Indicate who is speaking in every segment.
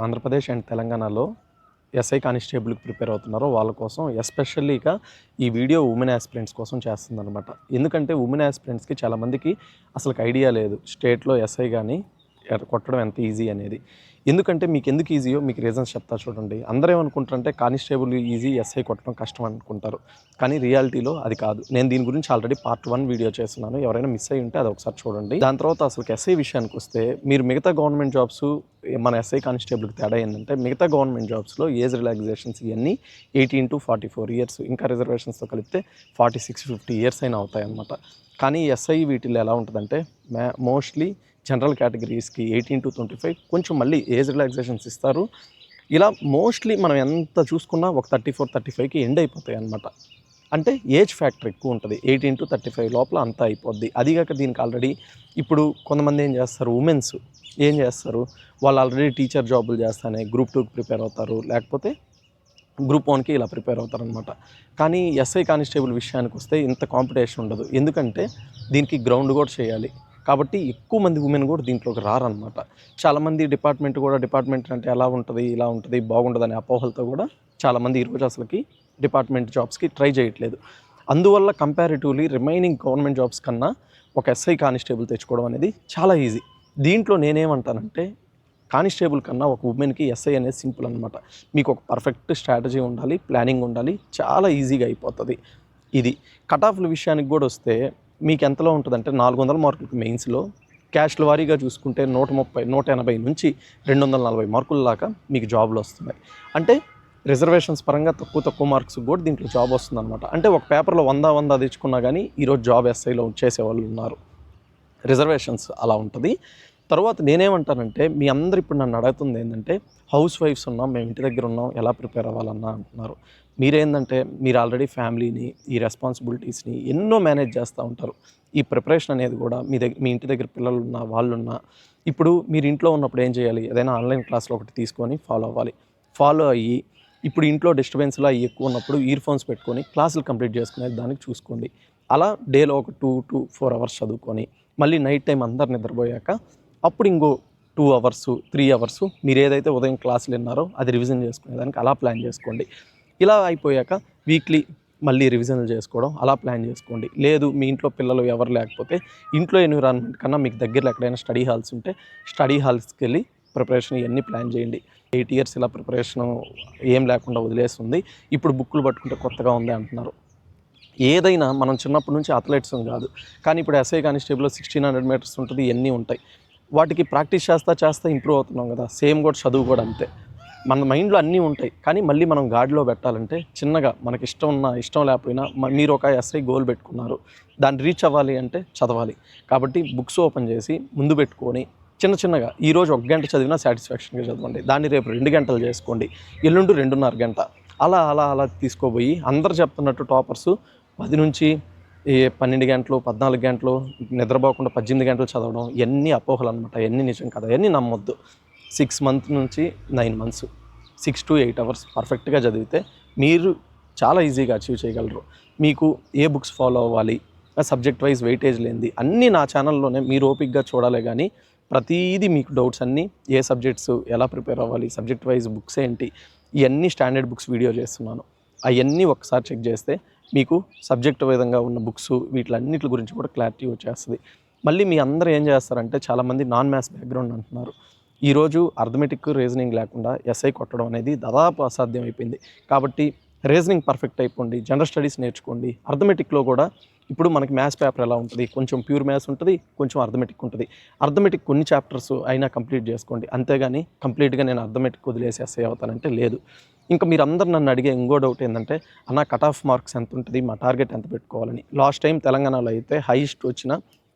Speaker 1: Andhra Pradesh and తెలంగాణలో SI కానిస్టేబుల్కి prepare అవుతున్నారో వాళ్ళ కోసం ఎస్పెషల్లీగా ఈ వీడియో ఉమెన్ యాస్పిరెంట్స్ కోసం చేస్తుందన్నమాట. ఎందుకంటే ఉమెన్ యాస్పిరెంట్స్కి చాలామందికి అసలు ఐడియా లేదు స్టేట్లో ఎస్ఐ కానీ కొట్టడం ఎంత ఈజీ అనేది. ఎందుకంటే మీకు ఎందుకు ఈజీయో మీకు రీజన్స్ చెప్తా చూడండి. అందరూ ఏమనుకుంటారంటే కానిస్టేబుల్ ఈజీ, ఎస్ఐ కొట్టడం కష్టం అనుకుంటారు. కానీ రియాలిటీలో అది కాదు. నేను దీని గురించి ఆల్రెడీ పార్ట్ 1 వీడియో చేస్తున్నాను. ఎవరైనా మిస్ అయ్యి ఉంటే అది ఒకసారి చూడండి. దాని తర్వాత అసలు ఎస్ఐ విషయానికి వస్తే, మీరు మిగతా గవర్నమెంట్ జాబ్స్ మన ఎస్ఐ కానిస్టేబుల్కి తేడా ఏంటంటే, మిగతా గవర్నమెంట్ జాబ్స్లో ఏజ్ రిలాక్సేషన్స్ ఇవన్నీ 18 to 44 ఇయర్స్, ఇంకా రిజర్వేషన్స్తో కలిపితే 46-50 ఇయర్స్ అయినా అవుతాయన్నమాట. కానీ ఎస్ఐ వీటిల్లో ఎలా ఉంటుందంటే మోస్ట్లీ జనరల్ కేటగిరీస్కి 18 to 25 కొంచెం మళ్ళీ ఏజ్ రిలాక్సేషన్స్ ఇస్తారు. ఇలా మోస్ట్లీ మనం ఎంత చూసుకున్నా ఒక 34-35కి ఎండ్ అయిపోతాయి అన్నమాట. అంటే ఏజ్ ఫ్యాక్టర్ ఎక్కువ ఉంటుంది. 18 to 35 లోపల అంతా అయిపోద్ది. అదిగాక దీనికి ఆల్రెడీ ఇప్పుడు కొంతమంది ఏం చేస్తారు, ఉమెన్స్ ఏం చేస్తారు, వాళ్ళు ఆల్రెడీ టీచర్ జాబులు చేస్తానే గ్రూప్ 2కి ప్రిపేర్ అవుతారు, లేకపోతే గ్రూప్ 1కి ఇలా ప్రిపేర్ అవుతారనమాట. కానీ ఎస్ఐ కానిస్టేబుల్ విషయానికి వస్తే ఇంత కాంపిటీషన్ ఉండదు. ఎందుకంటే దీనికి గ్రౌండ్ కూడా చేయాలి కాబట్టి ఎక్కువ మంది ఉమెన్ కూడా దీంట్లోకి రారనమాట. చాలామంది డిపార్ట్మెంట్ అంటే ఎలా ఉంటుంది, ఇలా ఉంటుంది, బాగుంటుంది అనే అపోహలతో కూడా చాలామంది ఈరోజు అసలుకి డిపార్ట్మెంట్ జాబ్స్కి ట్రై చేయట్లేదు. అందువల్ల కంపారిటివ్లీ రిమైనింగ్ గవర్నమెంట్ జాబ్స్ కన్నా ఒక ఎస్ఐ కానిస్టేబుల్ తెచ్చుకోవడం అనేది చాలా ఈజీ. దీంట్లో నేనేమంటానంటే, కానిస్టేబుల్ కన్నా ఒక ఉమెన్కి ఎస్ఐ అనేది సింపుల్ అనమాట. మీకు ఒక పర్ఫెక్ట్ స్ట్రాటజీ ఉండాలి, ప్లానింగ్ ఉండాలి, చాలా ఈజీగా అయిపోతుంది. ఇది కట్ ఆఫ్ల విషయానికి కూడా వస్తే మీకు ఎంతలో ఉంటుందంటే 400 మార్కులకి మెయిన్స్లో, క్యాస్ట్ల వారీగా చూసుకుంటే 130, 180 నుంచి 240 మార్కుల దాకా మీకు జాబ్లు వస్తున్నాయి. అంటే రిజర్వేషన్స్ పరంగా తక్కువ మార్క్స్ కూడా దీంట్లో జాబ్ వస్తుందన్నమాట. అంటే ఒక పేపర్లో 100 తెచ్చుకున్నా కానీ ఈరోజు జాబ్ ఎస్ఐలో చేసేవాళ్ళు ఉన్నారు. రిజర్వేషన్స్ అలా ఉంటుంది. తర్వాత నేనేమంటానంటే, మీ అందరు ఇప్పుడు నన్ను అడుగుతుంది ఏంటంటే, హౌస్ వైఫ్స్ ఉన్నాం, మేము ఇంటి దగ్గర ఉన్నాం, ఎలా ప్రిపేర్ అవ్వాలన్నా అంటున్నారు. మీరేందంటే మీరు ఆల్రెడీ ఫ్యామిలీని, ఈ రెస్పాన్సిబిలిటీస్ని ఎన్నో మేనేజ్ చేస్తూ ఉంటారు. ఈ ప్రిపరేషన్ అనేది కూడా మీ ఇంటి దగ్గర పిల్లలున్నా వాళ్ళున్నా, ఇప్పుడు మీరు ఇంట్లో ఉన్నప్పుడు ఏం చేయాలి, ఏదైనా ఆన్లైన్ క్లాస్లో ఒకటి తీసుకొని ఫాలో అవ్వాలి. ఫాలో అయ్యి ఇప్పుడు ఇంట్లో డిస్టర్బెన్స్లో అవి ఎక్కువ ఉన్నప్పుడు ఇయర్ ఫోన్స్ పెట్టుకొని క్లాసులు కంప్లీట్ చేసుకునే దానికి చూసుకోండి. అలా డేలో ఒక 2 to 4 అవర్స్ చదువుకొని మళ్ళీ నైట్ టైం అందరు నిద్రపోయాక అప్పుడు ఇంకో 2 అవర్స్ 3 అవర్స్ మీరు ఏదైతే ఉదయం క్లాసులు విన్నారో అది రివిజన్ చేసుకునేదానికి అలా ప్లాన్ చేసుకోండి. ఇలా అయిపోయాక వీక్లీ మళ్ళీ రివిజన్లు చేసుకోవడం అలా ప్లాన్ చేసుకోండి. లేదు మీ ఇంట్లో పిల్లలు ఎవరు లేకపోతే ఇంట్లో ఎన్విరాన్మెంట్ కన్నా మీకు దగ్గరలో ఎక్కడైనా స్టడీ హాల్స్ ఉంటే స్టడీ హాల్స్కి వెళ్ళి ప్రిపరేషన్ ఇవన్నీ ప్లాన్ చేయండి. 8 ఇయర్స్ ఇలా ప్రిపరేషన్ ఏం లేకుండా వదిలేస్తుంది, ఇప్పుడు బుక్కులు పట్టుకుంటే కొత్తగా ఉంది అంటున్నారు. ఏదైనా మనం చిన్నప్పటి నుంచి అథ్లెట్స్ కాదు, కానీ ఇప్పుడు ఎస్ఐ కానిస్టేబుల్లో 1600 మీటర్స్ ఉంటుంది, ఇవన్నీ ఉంటాయి. వాటికి ప్రాక్టీస్ చేస్తా ఇంప్రూవ్ అవుతున్నాం కదా. సేమ్ కూడా చదువు కూడా అంతే. మన మైండ్లో అన్నీ ఉంటాయి, కానీ మళ్ళీ మనం గాడిలో పెట్టాలంటే చిన్నగా మనకి ఇష్టం ఉన్నా ఇష్టం లేకపోయినా మీరు ఒక ఎస్ఐ గోల్ పెట్టుకున్నారు, దాన్ని రీచ్ అవ్వాలి అంటే చదవాలి. కాబట్టి బుక్స్ ఓపెన్ చేసి ముందు పెట్టుకొని చిన్నగా ఈరోజు 1 గంట చదివినా సాటిస్ఫాక్షన్గా చదవండి. దాన్ని రేపు 2 గంటలు చేసుకోండి, ఎల్లుండి 2.5 గంట, అలా తీసుకోబోయి అందరు చెప్తున్నట్టు టాపర్స్ 10 నుంచి 12 గంటలు 14 గంటలు నిద్రపోకుండా 18 గంటలు చదవడం ఇవన్నీ అపోహలు అనమాట. ఇవన్నీ నిజం కదా, ఇవన్నీ నమ్మొద్దు. 6 months నుంచి 9 months 6 to 8 అవర్స్ పర్ఫెక్ట్గా చదివితే మీరు చాలా ఈజీగా అచీవ్ చేయగలరు. మీకు ఏ బుక్స్ ఫాలో అవ్వాలి, సబ్జెక్ట్ వైజ్ వెయిటేజ్ లేనిది అన్నీ నా ఛానల్లోనే మీరు ఓపిక్గా చూడాలి. కానీ ప్రతిదీ మీకు డౌట్స్ అన్నీ, ఏ సబ్జెక్ట్స్ ఎలా ప్రిపేర్ అవ్వాలి, సబ్జెక్ట్ వైజ్ బుక్స్ ఏంటి, ఇవన్నీ స్టాండర్డ్ బుక్స్ వీడియో చేస్తున్నాను. అవన్నీ ఒకసారి చెక్ చేస్తే మీకు సబ్జెక్ట్ విధంగా ఉన్న బుక్స్ వీటిలన్నిటి గురించి కూడా క్లారిటీ వచ్చేస్తుంది. మళ్ళీ మీ అందరూ ఏం చేస్తారంటే, చాలామంది నాన్ మ్యాథ్స్ బ్యాక్గ్రౌండ్ అంటున్నారు. ఈరోజు అర్థమెటిక్ రీజనింగ్ లేకుండా ఎస్ఐ కొట్టడం అనేది దాదాపు అసాధ్యం అయిపోయింది. కాబట్టి రీజనింగ్ పర్ఫెక్ట్ అయిపోండి, జనరల్ స్టడీస్ నేర్చుకోండి. అర్థమెటిక్లో కూడా ఇప్పుడు మనకి మ్యాథ్స్ పేపర్ ఎలా ఉంటుంది, కొంచెం ప్యూర్ మ్యాథ్స్ ఉంటుంది, కొంచెం అర్థమెటిక్ ఉంటుంది. అర్థమెటిక్ కొన్ని చాప్టర్స్ అయినా కంప్లీట్ చేసుకోండి, అంతేగాని కంప్లీట్గా నేను అర్థమెటిక్ వదిలేసి ఎస్ఐ అవుతానంటే లేదు. ఇంకా మీరు అందరు నన్ను అడిగే ఇంకో డౌట్ ఏంటంటే, అన్న కట్ ఆఫ్ మార్క్స్ ఎంత ఉంటుంది, మా టార్గెట్ ఎంత పెట్టుకోవాలని. లాస్ట్ టైం తెలంగాణలో అయితే హైయెస్ట్ వచ్చిన,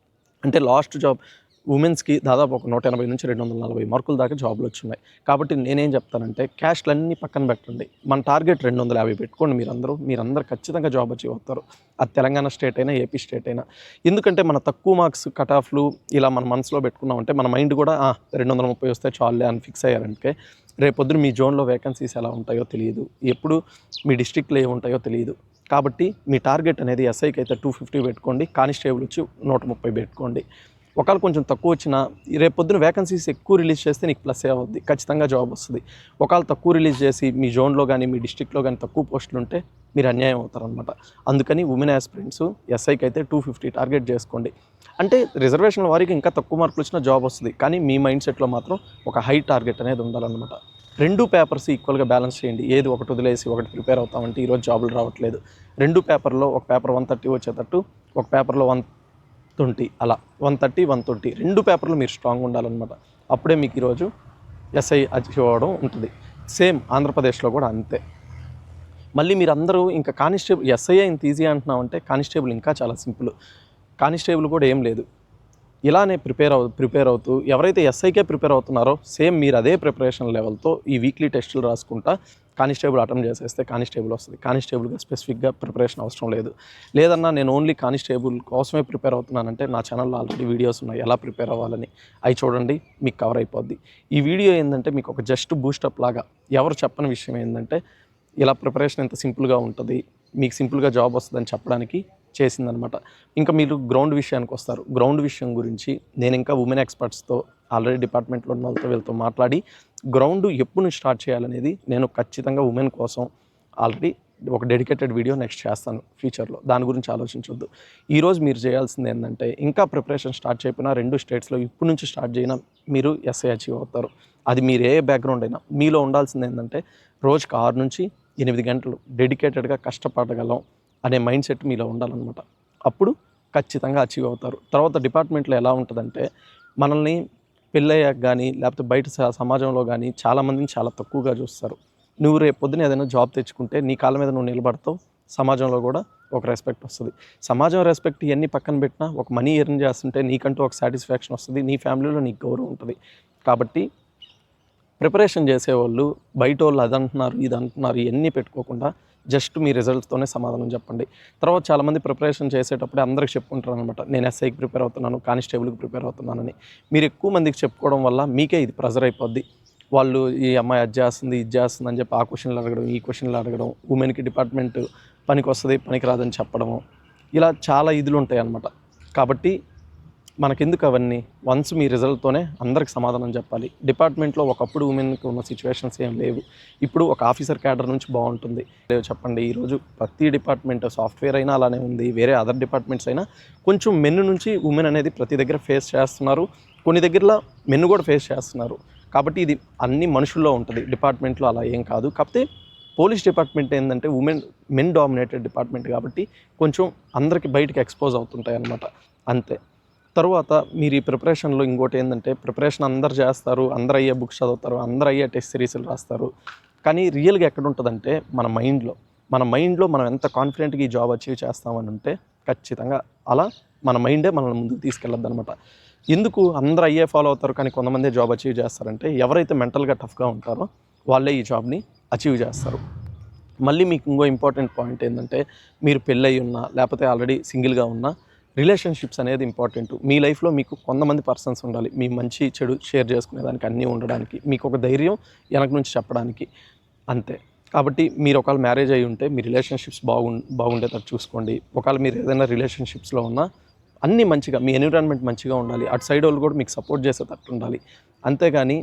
Speaker 1: అంటే లాస్ట్ జాబ్ ఉమెన్స్కి దాదాపు ఒక 180 నుంచి 240 మార్కుల దాకా జాబ్లు వచ్చున్నాయి. కాబట్టి నేనేం చెప్తానంటే, క్యాస్ట్లన్నీ పక్కన పెట్టండి, మన టార్గెట్ 250 పెట్టుకోండి. మీరందరూ ఖచ్చితంగా జాబ్ అచీవ్ అవుతారు. అది తెలంగాణ స్టేట్ అయినా ఏపీ స్టేట్ అయినా. ఎందుకంటే మన తక్కువ మార్క్స్ కట్ ఆఫ్లు ఇలా మన మనసులో పెట్టుకున్నామంటే మన మైండ్ కూడా 230 వస్తే చాలులే అని ఫిక్స్ అయ్యారంటే రేపొద్దున మీ జోన్లో వేకెన్సీస్ ఎలా ఉంటాయో తెలియదు, ఎప్పుడు మీ డిస్ట్రిక్ట్లో ఏముంటాయో తెలియదు. కాబట్టి మీ టార్గెట్ అనేది ఎస్ఐకి అయితే 250 పెట్టుకోండి, కానిస్టేబుల్ వచ్చి 130 పెట్టుకోండి. ఒకవేళ కొంచెం తక్కువ వచ్చినా రేపు పొద్దున వేకెన్సీస్ ఎక్కువ రిలీజ్ చేస్తే నీకు ప్లస్ అవుద్ది, ఖచ్చితంగా జాబ్ వస్తుంది. ఒకవేళ తక్కువ రిలీజ్ చేసి మీ జోన్లో కానీ మీ డిస్ట్రిక్ట్లో కానీ తక్కువ పోస్టులు ఉంటే మీరు అన్యాయం అవుతారనమాట. అందుకని ఉమెన్ ఆస్పిరెంట్స్ ఎస్ఐకి అయితే 250 టార్గెట్ చేసుకోండి. అంటే రిజర్వేషన్ వారికి ఇంకా తక్కువ మార్కులు వచ్చినా జాబ్ వస్తుంది, కానీ మీ మైండ్ సెట్లో మాత్రం ఒక హై టార్గెట్ అనేది ఉండాలన్నమాట. 2 పేపర్స్ ఈక్వల్గా బ్యాలెన్స్ చేయండి. ఏది ఒకటి వదిలేసి ఒకటి ప్రిపేర్ అవుతామంటే ఈరోజు జాబులు రావట్లేదు. 2 పేపర్లో ఒక పేపర్ 130 వచ్చేటట్టు, ఒక పేపర్లో 120, అలా 130, 120 2 పేపర్లు మీరు స్ట్రాంగ్ ఉండాలన్నమాట. అప్పుడే మీకు ఈరోజు ఎస్ఐ అచీవ్ అవ్వడం ఉంటుంది. సేమ్ ఆంధ్రప్రదేశ్లో కూడా అంతే. మళ్ళీ మీరు అందరూ ఇంకా కానిస్టేబుల్ ఎస్ఐ ఇంత ఈజీ అంటున్నామంటే కానిస్టేబుల్ ఇంకా చాలా సింపుల్. కానిస్టేబుల్ కూడా ఏం లేదు, ఇలానే ప్రిపేర్ అవుతూ ఎవరైతే ఎస్ఐకే ప్రిపేర్ అవుతున్నారో సేమ్ మీరు అదే ప్రిపరేషన్ లెవెల్తో ఈ వీక్లీ టెస్టులు రాసుకుంటా కానిస్టేబుల్ అటెంప్ట్ చేసేస్తే కానిస్టేబుల్ వస్తుంది. కానిస్టేబుల్గా స్పెసిఫిక్గా ప్రిపరేషన్ అవసరం లేదు. లేదన్నా నేను ఓన్లీ కానిస్టేబుల్ కోసమే ప్రిపేర్ అవుతున్నానంటే నా ఛానల్లో ఆల్రెడీ వీడియోస్ ఉన్నాయి ఎలా ప్రిపేర్ అవ్వాలని, అవి చూడండి, మీకు కవర్ అయిపోద్ది. ఈ వీడియో ఏంటంటే మీకు ఒక జస్ట్ బూస్టప్ లాగా, ఎవరు చెప్పని విషయం ఏంటంటే ఇలా ప్రిపరేషన్ ఎంత సింపుల్గా ఉంటుంది, మీకు సింపుల్గా జాబ్ వస్తుందని చెప్పడానికి చేసిందనమాట. ఇంకా మీరు గ్రౌండ్ విషయానికి వస్తారు. గ్రౌండ్ విషయం గురించి నేను ఇంకా ఉమెన్ ఎక్స్పర్ట్స్తో ఆల్రెడీ డిపార్ట్మెంట్లో ఉన్న వాళ్ళతో వీళ్ళతో మాట్లాడి గ్రౌండ్ ఎప్పుడు నుంచి స్టార్ట్ చేయాలనేది నేను ఖచ్చితంగా ఉమెన్ కోసం ఆల్రెడీ ఒక డెడికేటెడ్ వీడియో నెక్స్ట్ చేస్తాను ఫ్యూచర్లో. దాని గురించి ఆలోచించొద్దు. ఈరోజు మీరు చేయాల్సింది ఏంటంటే ఇంకా ప్రిపరేషన్ స్టార్ట్ చేయకపోయినా 2 స్టేట్స్లో ఇప్పుడు నుంచి స్టార్ట్ చేయనా మీరు ఎస్ఐ అచీవ్ అవుతారు. అది మీరు ఏ బ్యాక్గ్రౌండ్ అయినా. మీలో ఉండాల్సింది ఏంటంటే రోజుకి 6 నుంచి 8 గంటలు డెడికేటెడ్గా కష్టపడగలం అనే మైండ్ సెట్ మీలో ఉండాలన్నమాట. అప్పుడు ఖచ్చితంగా అచీవ్ అవుతారు. తర్వాత డిపార్ట్మెంట్లో ఎలా ఉంటుందంటే మనల్ని పెళ్ళయ్యాక కానీ లేకపోతే బయట సమాజంలో కానీ చాలామందిని చాలా తక్కువగా చూస్తారు. నువ్వు రేపు పొద్దున ఏదైనా జాబ్ తెచ్చుకుంటే నీ కాళ్ళ మీద నువ్వు నిలబడతావు, సమాజంలో కూడా ఒక రెస్పెక్ట్ వస్తుంది. సమాజం రెస్పెక్ట్ ఇవన్నీ పక్కన పెట్టినా ఒక మనీ ఎర్న్ చేస్తుంటే నీకంటూ ఒక సాటిస్ఫాక్షన్ వస్తుంది, నీ ఫ్యామిలీలో నీకు గౌరవం ఉంటుంది. కాబట్టి ప్రిపరేషన్ చేసేవాళ్ళు బయట వాళ్ళు అది అంటున్నారు ఇది అంటున్నారు ఇవన్నీ పెట్టుకోకుండా జస్ట్ మీ రిజల్ట్స్తోనే సమాధానం చెప్పండి. తర్వాత చాలామంది ప్రిపరేషన్ చేసేటప్పుడే అందరికి చెప్పుకుంటారు అనమాట, నేను ఎస్ఐకి ప్రిపేర్ అవుతున్నాను, కానిస్టేబుల్కి ప్రిపేర్ అవుతున్నానని. మీరు ఎక్కువ మందికి చెప్పుకోవడం వల్ల మీకే ఇది ప్రెజర్ అయిపోద్ది. వాళ్ళు ఈ అమ్మాయి అది చేస్తుంది ఇది చేస్తుంది అని చెప్పి ఆ క్వశ్చన్లు అడగడం ఈ క్వశ్చన్లు అడగడం, ఉమెన్కి డిపార్ట్మెంట్ పనికి వస్తుంది పనికి రాదని చెప్పడము, ఇలా చాలా ఇదులు ఉంటాయి అన్నమాట. కాబట్టి మనకెందుకు అవన్నీ, వన్స్ మీ రిజల్ట్తోనే అందరికి సమాధానం చెప్పాలి. డిపార్ట్మెంట్లో ఒకప్పుడు ఉమెన్కి ఉన్న సిచ్యువేషన్స్ ఏం లేవు, ఇప్పుడు ఒక ఆఫీసర్ క్యాడర్ నుంచి బాగుంటుంది. చెప్పండి, ఈరోజు ప్రతి డిపార్ట్మెంట్ సాఫ్ట్వేర్ అయినా అలానే ఉంది, వేరే అదర్ డిపార్ట్మెంట్స్ అయినా కొంచెం మెన్ నుంచి ఉమెన్ అనేది ప్రతి దగ్గర ఫేస్ చేస్తున్నారు, కొన్ని దగ్గరలో మెన్ కూడా ఫేస్ చేస్తున్నారు. కాబట్టి ఇది అన్ని మనుషుల్లో ఉంటుంది, డిపార్ట్మెంట్లో అలా ఏం కాదు. కాకపోతే పోలీస్ డిపార్ట్మెంట్ ఏంటంటే మెన్ డామినేటెడ్ డిపార్ట్మెంట్ కాబట్టి కొంచెం అందరికి బయటకు ఎక్స్పోజ్ అవుతుంటాయి అన్నమాట, అంతే. తర్వాత మీరు ఈ ప్రిపరేషన్లో ఇంకోటి ఏంటంటే ప్రిపరేషన్ అందరు చేస్తారు, అందరు అయ్యే బుక్స్ చదువుతారు, అందరు అయ్యే టెస్ట్ సిరీస్లు రాస్తారు. కానీ రియల్గా ఎక్కడ ఉంటుందంటే మన మైండ్లో మనం ఎంత కాన్ఫిడెంట్గా ఈ జాబ్ అచీవ్ చేస్తామని ఉంటే ఖచ్చితంగా అలా మన మైండే మనల్ని ముందుకు తీసుకెళ్ళద్దు అనమాట. ఎందుకు అందరూ అయ్యే ఫాలో అవుతారు కానీ కొంతమంది జాబ్ అచీవ్ చేస్తారంటే ఎవరైతే మెంటల్గా టఫ్గా ఉంటారో వాళ్ళే ఈ జాబ్ని అచీవ్ చేస్తారు. మళ్ళీ మీకు ఇంకో ఇంపార్టెంట్ పాయింట్ ఏంటంటే మీరు పెళ్ళయి ఉన్నా లేకపోతే ఆల్రెడీ సింగిల్గా ఉన్నా రిలేషన్షిప్స్ అనేది ఇంపార్టెంట్. మీ లైఫ్లో మీకు కొంతమంది పర్సన్స్ ఉండాలి, మీ మంచి చెడు షేర్ చేసుకునేదానికి, అన్నీ ఉండడానికి, మీకు ఒక ధైర్యం వెనక నుంచి చెప్పడానికి, అంతే. కాబట్టి మీరు ఒకవేళ మ్యారేజ్ అయ్యి ఉంటే మీ రిలేషన్షిప్స్ బాగుండేటట్టు చూసుకోండి. ఒకవేళ మీరు ఏదైనా రిలేషన్షిప్స్లో ఉన్నా అన్నీ మంచిగా, మీ ఎన్విరాన్మెంట్ మంచిగా ఉండాలి, అటు సైడ్ వాళ్ళు కూడా మీకు సపోర్ట్ చేసేటట్టు ఉండాలి. అంతేగాని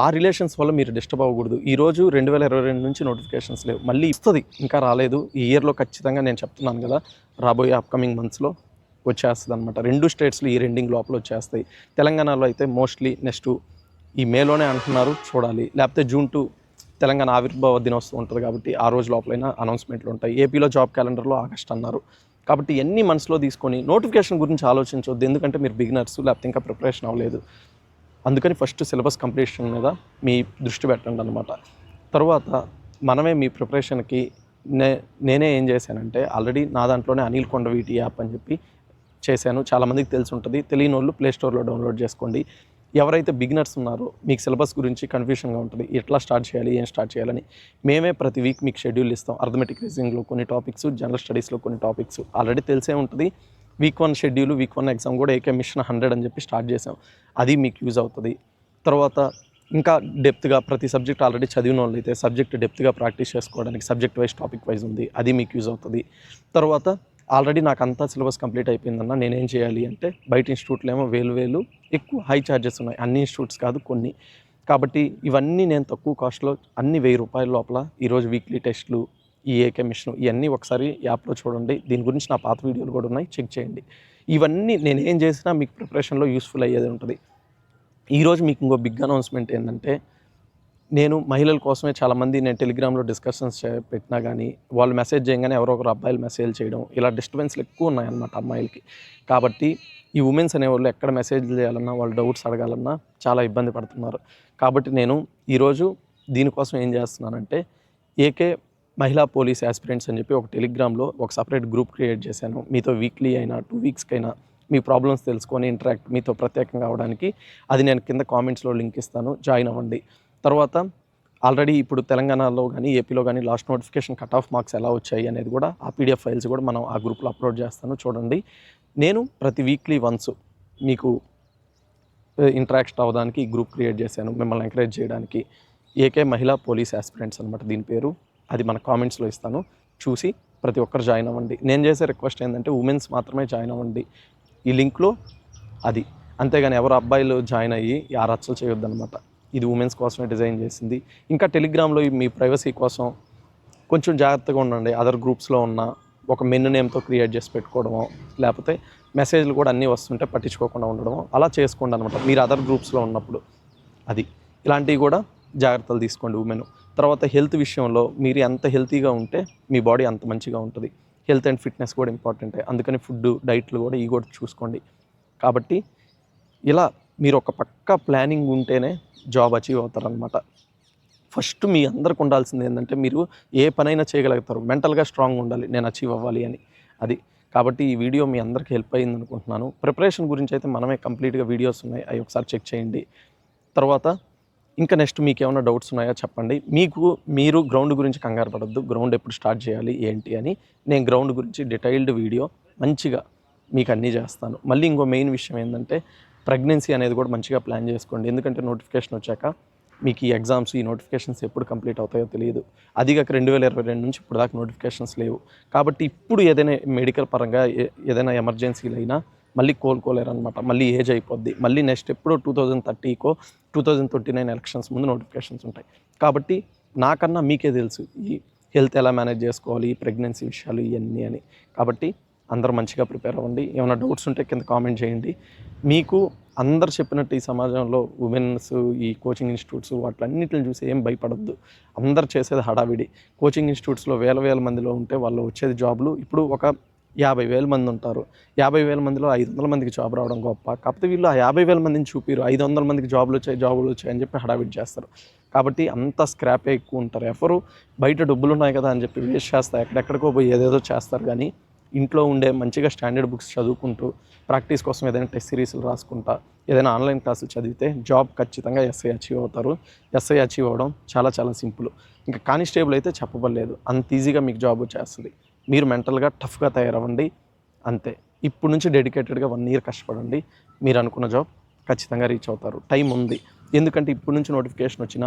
Speaker 1: ఆ రిలేషన్స్ వల్ల మీరు డిస్టర్బ్ అవ్వకూడదు. ఈరోజు 2022 నుంచి నోటిఫికేషన్స్ లేవు, మళ్ళీ ఇస్తుంది, ఇంకా రాలేదు. ఈ ఇయర్లో ఖచ్చితంగా నేను చెప్తున్నాను కదా, రాబోయే అప్కమింగ్ మంత్స్లో వచ్చేస్తుంది అనమాట. 2 స్టేట్స్లో ఈ రెండింగ్ లోపల వచ్చేస్తాయి. తెలంగాణలో అయితే మోస్ట్లీ నెక్స్ట్ ఈ మేలోనే అంటున్నారు, చూడాలి. లేకపోతే June 2 తెలంగాణ ఆవిర్భావ దినోత్సవం ఉంటుంది కాబట్టి ఆ రోజు లోపలైనా అనౌన్స్మెంట్లు ఉంటాయి. ఏపీలో జాబ్ క్యాలెండర్లో ఆగస్ట్ అన్నారు. కాబట్టి ఎన్ని మనసులో తీసుకొని నోటిఫికేషన్ గురించి ఆలోచించవద్దు, ఎందుకంటే మీరు బిగినర్స్, లేకపోతే ఇంకా ప్రిపరేషన్ అవ్వలేదు. అందుకని ఫస్ట్ సిలబస్ కంప్లీషన్ మీద మీ దృష్టి పెట్టండి అనమాట. తర్వాత మనమే మీ ప్రిపరేషన్కి నేనే ఏం చేశానంటే ఆల్రెడీ నా దాంట్లోనే అనిల్ కొండవీటి యాప్ అని చెప్పి చేశాను. చాలామందికి తెలిసి ఉంటుంది, తెలియని వాళ్ళు ప్లేస్టోర్లో డౌన్లోడ్ చేసుకోండి. ఎవరైతే బిగినర్స్ ఉన్నారో మీకు సిలబస్ గురించి కన్ఫ్యూషన్గా ఉంటుంది, ఎట్లా స్టార్ట్ చేయాలి ఏం స్టార్ట్ చేయాలని, మేమే ప్రతి వీక్ మీకు షెడ్యూల్ ఇస్తాం. అర్థమెటిక్ రీజనింగ్లో కొన్ని టాపిక్స్, జనరల్ స్టడీస్లో కొన్ని టాపిక్స్ ఆల్రెడీ తెలిసే ఉంటుంది. వీక్ 1 షెడ్యూల్, వీక్ 1 ఎగ్జామ్ కూడా ఏకే మిషన్ 100 అని చెప్పి స్టార్ట్ చేసాం, అది మీకు యూజ్ అవుతుంది. తర్వాత ఇంకా డెప్త్గా ప్రతి సబ్జెక్ట్ ఆల్రెడీ చదివిన వాళ్ళు అయితే సబ్జెక్ట్ డెప్త్గా ప్రాక్టీస్ చేసుకోవడానికి సబ్జెక్ట్ వైజ్ టాపిక్ వైజ్ ఉంది, అది మీకు యూజ్ అవుతుంది. తర్వాత ఆల్రెడీ నాకు అంతా సిలబస్ కంప్లీట్ అయిపోయిందన్న, నేనేం చేయాలి అంటే బయట ఇన్స్టిట్యూట్లో ఏమో వేలు ఎక్కువ హై ఛార్జెస్ ఉన్నాయి, అన్ని ఇన్స్టిట్యూట్స్ కాదు కొన్ని. కాబట్టి ఇవన్నీ నేను తక్కువ కాస్ట్లో అన్ని ₹1000 లోపల ఈరోజు వీక్లీ టెస్టులు, ఈ ఏకే మిషన్ ఇవన్నీ ఒకసారి యాప్లో చూడండి. దీని గురించి నా పాత వీడియోలు కూడా ఉన్నాయి, చెక్ చేయండి. ఇవన్నీ నేను ఏం చేసినా మీకు ప్రిపరేషన్లో యూస్ఫుల్ అయ్యేది ఉంటుంది. ఈరోజు మీకు ఇంకో బిగ్ అనౌన్స్మెంట్ ఏంటంటే, నేను మహిళల కోసమే చాలామంది నేను టెలిగ్రామ్లో డిస్కషన్స్ పెట్టినా కానీ వాళ్ళు మెసేజ్ చేయగానే ఎవరో ఒకరు అబ్బాయిలు మెసేజ్ చేయడం, ఇలా డిస్టర్బెన్స్లు ఎక్కువ ఉన్నాయన్నమాట అమ్మాయిలకి. కాబట్టి ఈ ఉమెన్స్ అనేవాళ్ళు ఎక్కడ మెసేజ్లు చేయాలన్నా, వాళ్ళు డౌట్స్ అడగాలన్నా చాలా ఇబ్బంది పడుతున్నారు. కాబట్టి నేను ఈరోజు దీనికోసం ఏం చేస్తున్నానంటే, ఏకే మహిళా పోలీస్ యాస్పిరెంట్స్ అని చెప్పి ఒక టెలిగ్రామ్లో ఒక సపరేట్ గ్రూప్ క్రియేట్ చేశాను. మీతో వీక్లీ అయినా 2 వీక్స్కైనా మీ ప్రాబ్లమ్స్ తెలుసుకొని ఇంటరాక్ట్ మీతో ప్రత్యేకంగా అవడానికి. అది నేను కింద కామెంట్స్లో లింక్ ఇస్తాను, జాయిన్ అవ్వండి. తర్వాత ఆల్రెడీ ఇప్పుడు తెలంగాణలో కానీ ఏపీలో కానీ last notification cut off marks ఎలా వచ్చాయి అనేది కూడా ఆ పీడిఎఫ్ ఫైల్స్ కూడా మనం ఆ గ్రూప్లో అప్లోడ్ చేస్తాను, చూడండి. నేను ప్రతి వీక్లీ వన్స్ మీకు ఇంటరాక్ట్ అవ్వడానికి ఈ గ్రూప్ క్రియేట్ చేశాను, మిమ్మల్ని ఎంకరేజ్ చేయడానికి. ఏకే మహిళా పోలీస్ యాస్పిరెంట్స్ అనమాట దీని పేరు. అది మన కామెంట్స్లో ఇస్తాను, చూసి ప్రతి ఒక్కరు జాయిన్ అవ్వండి. నేను చేసే రిక్వెస్ట్ ఏంటంటే ఉమెన్స్ మాత్రమే జాయిన్ అవ్వండి ఈ లింక్లో, అది. అంతేగాని ఎవరు అబ్బాయిలు జాయిన్ అయ్యి ఆ రచ్చలు చేయొద్దనమాట. ఇది ఉమెన్స్ కోసమే డిజైన్ చేసింది. ఇంకా టెలిగ్రామ్లో మీ ప్రైవసీ కోసం కొంచెం జాగ్రత్తగా ఉండండి. అదర్ గ్రూప్స్లో ఉన్న ఒక మెన్ నేమ్తో క్రియేట్ చేసి పెట్టుకోవడమో, లేకపోతే మెసేజ్లు కూడా అన్నీ వస్తుంటే పట్టించుకోకుండా ఉండడమో అలా చేసుకోండి అనమాట మీరు అదర్ గ్రూప్స్లో ఉన్నప్పుడు. అది ఇలాంటివి కూడా జాగ్రత్తలు తీసుకోండి ఉమెన్. తర్వాత హెల్త్ విషయంలో మీరు ఎంత హెల్తీగా ఉంటే మీ బాడీ అంత మంచిగా ఉంటుంది. హెల్త్ అండ్ ఫిట్నెస్ కూడా ఇంపార్టెంటే, అందుకని ఫుడ్ డైట్లు కూడా ఇవి కూడా చూసుకోండి. కాబట్టి ఇలా మీరు ఒక పక్కా ప్లానింగ్ ఉంటేనే జాబ్ అచీవ్ అవుతారనమాట. ఫస్ట్ మీ అందరికి ఉండాల్సింది ఏంటంటే, మీరు ఏ పనైనా చేయగలుగుతారు, మెంటల్గా స్ట్రాంగ్ ఉండాలి నేను అచీవ్ అవ్వాలి అని. అది కాబట్టి ఈ వీడియో మీ అందరికీ హెల్ప్ అయ్యింది అనుకుంటున్నాను. ప్రిపరేషన్ గురించి అయితే మనమే కంప్లీట్గా వీడియోస్ ఉన్నాయి, అవి ఒకసారి చెక్ చేయండి. తర్వాత ఇంకా నెక్స్ట్ మీకు ఏమైనా డౌట్స్ ఉన్నాయో చెప్పండి. మీరు గ్రౌండ్ గురించి కంగారు పడద్దు, గ్రౌండ్ ఎప్పుడు స్టార్ట్ చేయాలి ఏంటి అని. నేను గ్రౌండ్ గురించి డీటెయిల్డ్ వీడియో మంచిగా మీకు అన్నీ చేస్తాను. మళ్ళీ ఇంకో మెయిన్ విషయం ఏంటంటే, ప్రెగ్నెన్సీ అనేది కూడా మంచిగా ప్లాన్ చేసుకోండి. ఎందుకంటే నోటిఫికేషన్ వచ్చాక మీకు ఈ ఎగ్జామ్స్, ఈ నోటిఫికేషన్స్ ఎప్పుడు కంప్లీట్ అవుతాయో తెలియదు. అదిగాక 2022 నుంచి ఇప్పుడు దాకా నోటిఫికేషన్స్ లేవు. కాబట్టి ఇప్పుడు ఏదైనా మెడికల్ పరంగా ఏదైనా ఎమర్జెన్సీలు అయినా మళ్ళీ కోలుకోలేరు అనమాట. మళ్ళీ ఏజ్ అయిపోద్ది. మళ్ళీ నెక్స్ట్ ఎప్పుడో 2030కో 2029 ఎలక్షన్స్ ముందు నోటిఫికేషన్స్ ఉంటాయి. కాబట్టి నాకన్నా మీకే తెలుసు ఈ హెల్త్ ఎలా మేనేజ్ చేసుకోవాలి, ఈ ప్రెగ్నెన్సీ విషయాలు ఇవన్నీ అని. కాబట్టి అందరూ మంచిగా ప్రిపేర్ అవ్వండి. ఏమైనా డౌట్స్ ఉంటే కింద కామెంట్ చేయండి. మీకు అందరు చెప్పినట్టు ఈ సమాజంలో ఉమెన్స్ ఈ కోచింగ్ ఇన్స్టిట్యూట్స్ వాటిలన్నిటిని చూసి ఏం భయపడద్దు. అందరు చేసేది హడావిడి. కోచింగ్ ఇన్స్టిట్యూట్స్లో వేల మందిలో ఉంటే వాళ్ళు వచ్చేది జాబ్లు ఇప్పుడు ఒక 50,000 మంది ఉంటారు. 50,000 మందిలో 500 మందికి జాబ్ రావడం గొప్ప. కాకపోతే వీళ్ళు ఆ 50,000 మందిని చూపిరు, 500 మందికి జాబులు వచ్చాయి అని చెప్పి హడావిడి చేస్తారు. కాబట్టి అంత స్క్రాపే ఎక్కువ ఉంటారు. ఎవరు బయట డబ్బులు ఉన్నాయి కదా అని చెప్పి వేస్ట్ చేస్తారు, ఎక్కడెక్కడికో పోయి ఏదేదో చేస్తారు. కానీ ఇంట్లో ఉండే మంచిగా స్టాండర్డ్ బుక్స్ చదువుకుంటూ, ప్రాక్టీస్ కోసం ఏదైనా టెస్ట్ సిరీస్లు రాసుకుంటా, ఏదైనా ఆన్లైన్ క్లాసులు చదివితే జాబ్ ఖచ్చితంగా ఎస్ఐ అచీవ్ అవుతారు. ఎస్ఐ అచీవ్ అవ్వడం చాలా సింపుల్. ఇంకా కానిస్టేబుల్ అయితే చెప్పబడలేదు, అంత ఈజీగా మీకు జాబ్ వచ్చేస్తుంది. మీరు మెంటల్గా టఫ్గా తయారవ్వండి అంతే. ఇప్పుడు నుంచి డెడికేటెడ్గా 1 ఇయర్ కష్టపడండి, మీరు అనుకున్న జాబ్ ఖచ్చితంగా రీచ్ అవుతారు. టైం ఉంది. ఎందుకంటే ఇప్పుడు నుంచి నోటిఫికేషన్ వచ్చిన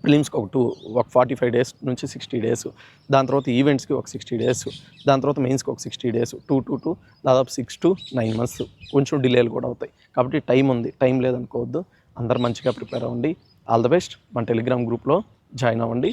Speaker 1: ప్రిలిమ్స్కి ఒక 45 డేస్ నుంచి 60 డేస్, దాని తర్వాత ఈవెంట్స్కి ఒక 60 డేస్, దాని తర్వాత మెయిన్స్కి ఒక 60 డేస్, 2 దాదాపు 6 to 9 months. కొంచెం డిలేలు కూడా అవుతాయి. కాబట్టి టైం ఉంది, టైం లేదనుకోవద్దు. అందరు మంచిగా ప్రిపేర్ అవ్వండి. All the best. మన టెలిగ్రామ్ గ్రూప్లో జాయిన్ అవ్వండి.